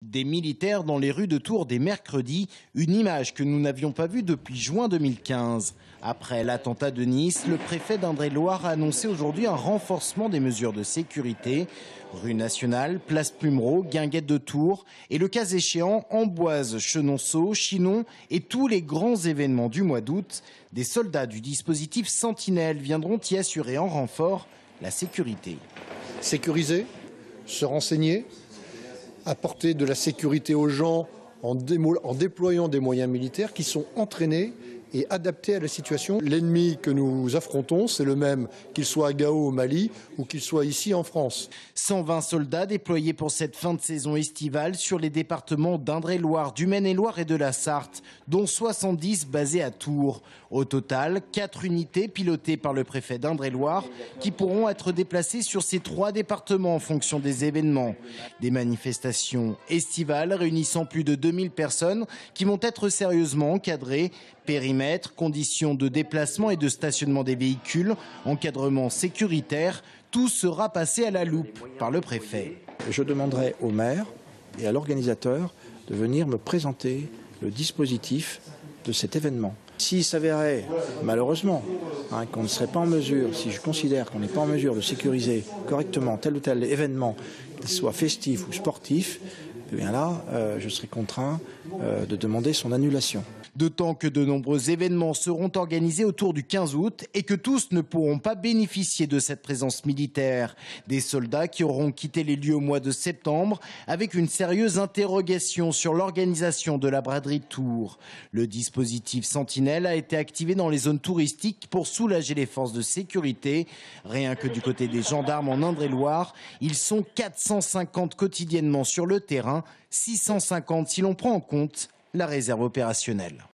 Des militaires dans les rues de Tours dès mercredi, une image que nous n'avions pas vue depuis juin 2015. Après l'attentat de Nice, le préfet d'Indre-et-Loire a annoncé aujourd'hui un renforcement des mesures de sécurité. Rue Nationale, place Plumereau, Guinguette de Tours et le cas échéant, Amboise, Chenonceau, Chinon et tous les grands événements du mois d'août. Des soldats du dispositif Sentinelle viendront y assurer en renfort la sécurité. Sécuriser, se renseigner, apporter de la sécurité aux gens en déployant des moyens militaires qui sont entraînés et adaptés à la situation. L'ennemi que nous affrontons, c'est le même qu'il soit à Gao au Mali ou qu'il soit ici en France. 120 soldats déployés pour cette fin de saison estivale sur les départements d'Indre-et-Loire, du Maine-et-Loire et de la Sarthe, dont 70 basés à Tours. Au total, 4 unités pilotées par le préfet d'Indre-et-Loire qui pourront être déplacées sur ces 3 départements en fonction des événements. Des manifestations estivales réunissant plus de 2000 personnes qui vont être sérieusement encadrées. Périmètre, conditions de déplacement et de stationnement des véhicules, encadrement sécuritaire, tout sera passé à la loupe par le préfet. Je demanderai au maire et à l'organisateur de venir me présenter le dispositif de cet événement. S'il s'avérait, malheureusement, qu'on ne serait pas en mesure, si je considère qu'on n'est pas en mesure de sécuriser correctement tel ou tel événement, qu'il soit festif ou sportif, eh bien là, je serai contraint de demander son annulation. D'autant que de nombreux événements seront organisés autour du 15 août et que tous ne pourront pas bénéficier de cette présence militaire. Des soldats qui auront quitté les lieux au mois de septembre avec une sérieuse interrogation sur l'organisation de la braderie de Tours. Le dispositif Sentinelle a été activé dans les zones touristiques pour soulager les forces de sécurité. Rien que du côté des gendarmes en Indre-et-Loire, ils sont 450 quotidiennement sur le terrain, 650 si l'on prend en compte la réserve opérationnelle.